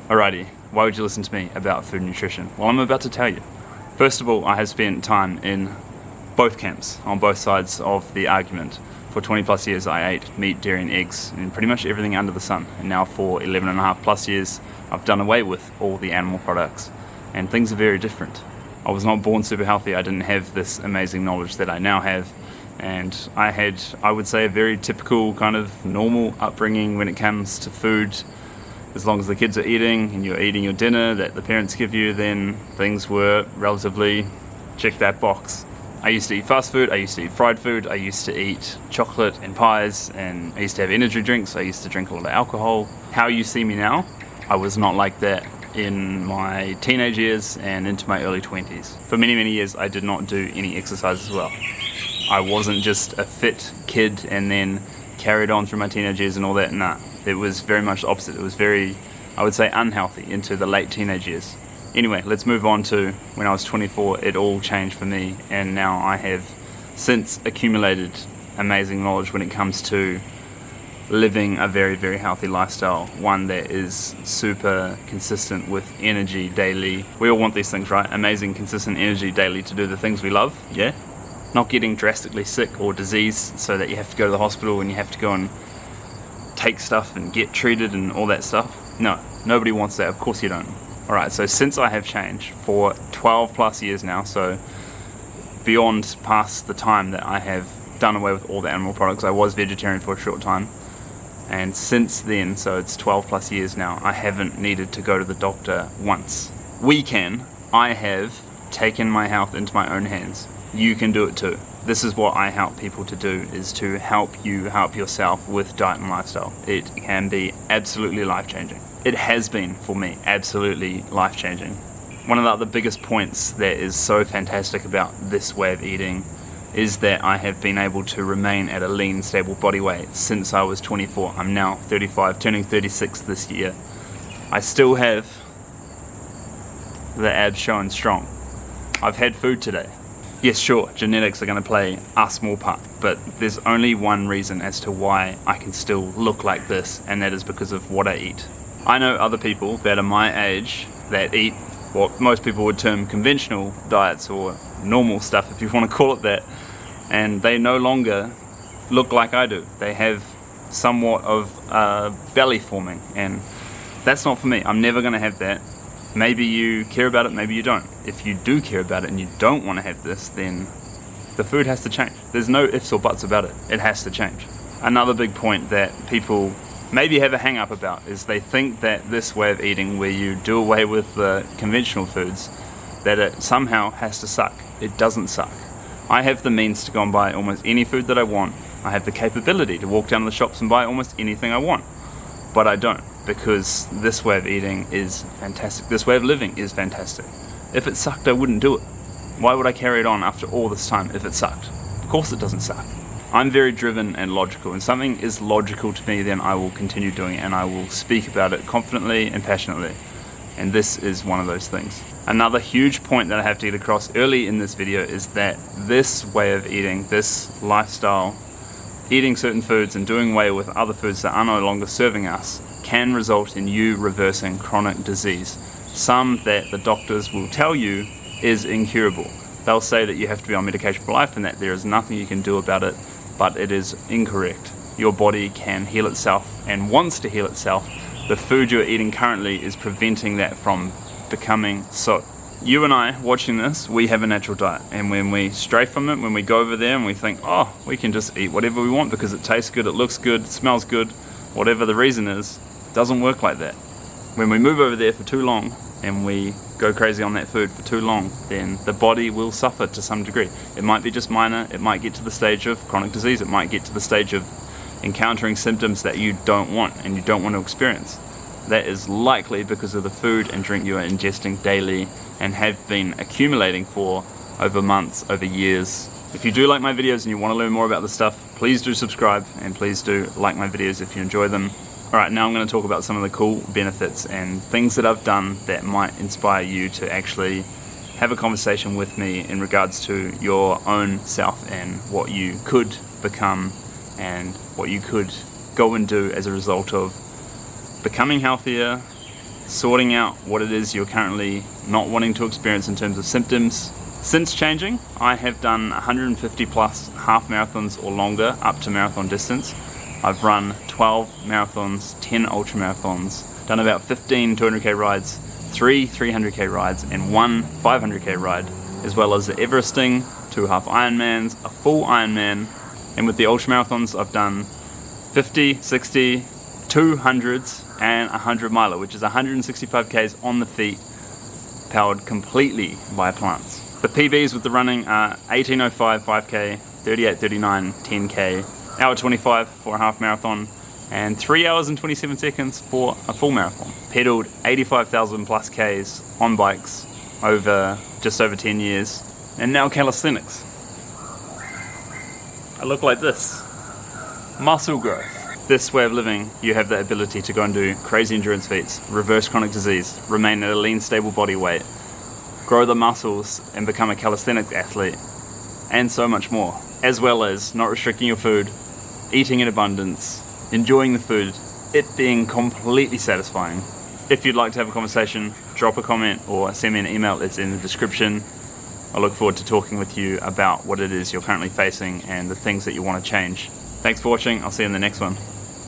Alrighty, why would you listen to me about food and nutrition? Well, I'm about to tell you. First of all, I have spent time in both camps, on both sides of the argument. For 20 plus years I ate meat, dairy and eggs and pretty much everything under the sun. And now for 11 and a half plus years I've done away with all the animal products. And things are very different. I was not born super healthy, I didn't have this amazing knowledge that I now have. And I had, I would say, a very typical kind of normal upbringing when it comes to food. As long as the kids are eating and you're eating your dinner that the parents give you, then things were relatively check that box. I used to eat fast food, I used to eat fried food, I used to eat chocolate and pies, and I used to have energy drinks, I used to drink a lot of alcohol. How you see me now, I was not like that in my teenage years and into my early 20s. For many, many years I did not do any exercise as well. I wasn't just a fit kid and then carried on through my teenage years and all that, nah. It was very much the opposite. It was very, I would say, unhealthy into the late teenage years. Anyway, let's move on to when I was 24, it all changed for me, and now I have since accumulated amazing knowledge when it comes to living a very, very healthy lifestyle, one that is super consistent with energy daily. We all want these things, right? Amazing, consistent energy daily to do the things we love, yeah? Not getting drastically sick or diseased so that you have to go to the hospital and you have to go and take stuff and get treated and all that stuff. No, nobody wants that, of course you don't. Alright, so since I have changed for 12 plus years now, so beyond past the time that I have done away with all the animal products, I was vegetarian for a short time, and since then, so it's 12 plus years now, I haven't needed to go to the doctor once. I have taken my health into my own hands. You can do it too. This is what I help people to do, is to help you help yourself with diet and lifestyle. It can be absolutely life-changing. It has been for me, absolutely life-changing. One of the other biggest points that is so fantastic about this way of eating is that I have been able to remain at a lean, stable body weight since I was 24. I'm now 35, turning 36 this year. I still have the abs showing strong. I've had food today. Yes, sure, genetics are going to play a small part, but there's only one reason as to why I can still look like this, and that is because of what I eat. I know other people that are my age that eat what most people would term conventional diets, or normal stuff if you want to call it that, and they no longer look like I do. They have somewhat of belly forming, and that's not for me. I'm never going to have that. Maybe you care about it, maybe you don't. If you do care about it and you don't want to have this, then the food has to change. There's no ifs or buts about it. It has to change. Another big point that people maybe have a hang up about is they think that this way of eating, where you do away with the conventional foods, that it somehow has to suck. It doesn't suck. I have the means to go and buy almost any food that I want. I have the capability to walk down to the shops and buy almost anything I want. But I don't, because this way of eating is fantastic. This way of living is fantastic. If it sucked, I wouldn't do it. Why would I carry it on after all this time if it sucked? Of course it doesn't suck. I'm very driven and logical, and something is logical to me, then I will continue doing it, and I will speak about it confidently and passionately. And this is one of those things. Another huge point that I have to get across early in this video is that this way of eating, this lifestyle, eating certain foods and doing away with other foods that are no longer serving us, can result in you reversing chronic disease. Some that the doctors will tell you is incurable. They'll say that you have to be on medication for life and that there is nothing you can do about it, but it is incorrect. Your body can heal itself and wants to heal itself. The food you're eating currently is preventing that from becoming so. You and I, watching this, we have a natural diet, and when we stray from it, when we go over there and we think, oh, we can just eat whatever we want because it tastes good, it looks good, it smells good, whatever the reason is, it doesn't work like that. When we move over there for too long and we go crazy on that food for too long, then the body will suffer to some degree. It might be just minor, it might get to the stage of chronic disease, it might get to the stage of encountering symptoms that you don't want and you don't want to experience. That is likely because of the food and drink you are ingesting daily and have been accumulating for over months, over years. If you do like my videos and you want to learn more about this stuff, please do subscribe and please do like my videos if you enjoy them. Alright, now I'm going to talk about some of the cool benefits and things that I've done that might inspire you to actually have a conversation with me in regards to your own self and what you could become and what you could go and do as a result of becoming healthier, sorting out what it is you're currently not wanting to experience in terms of symptoms. Since changing, I have done 150 plus half marathons or longer up to marathon distance. I've run 12 marathons, 10 ultra marathons, done about 15 200k rides, 3 300k rides, and 1 500k ride, as well as the Everesting, 2 half Ironmans, a full Ironman, and with the ultra marathons I've done 50, 60, 200s, and 100 miler, which is 165 k's on the feet, powered completely by plants. The PBs with the running are 18:05 5k, 38:39 10k, hour 25 for a half marathon, and 3 hours and 27 seconds for a full marathon. Pedaled 85,000 plus k's on bikes over just over 10 years, and now calisthenics. I look like this. Muscle growth. This way of living, you have the ability to go and do crazy endurance feats, reverse chronic disease, remain at a lean, stable body weight, grow the muscles and become a calisthenics athlete, and so much more. As well as not restricting your food, eating in abundance, enjoying the food, it being completely satisfying. If you'd like to have a conversation, drop a comment or send me an email, it's in the description. I look forward to talking with you about what it is you're currently facing and the things that you want to change. Thanks for watching, I'll see you in the next one.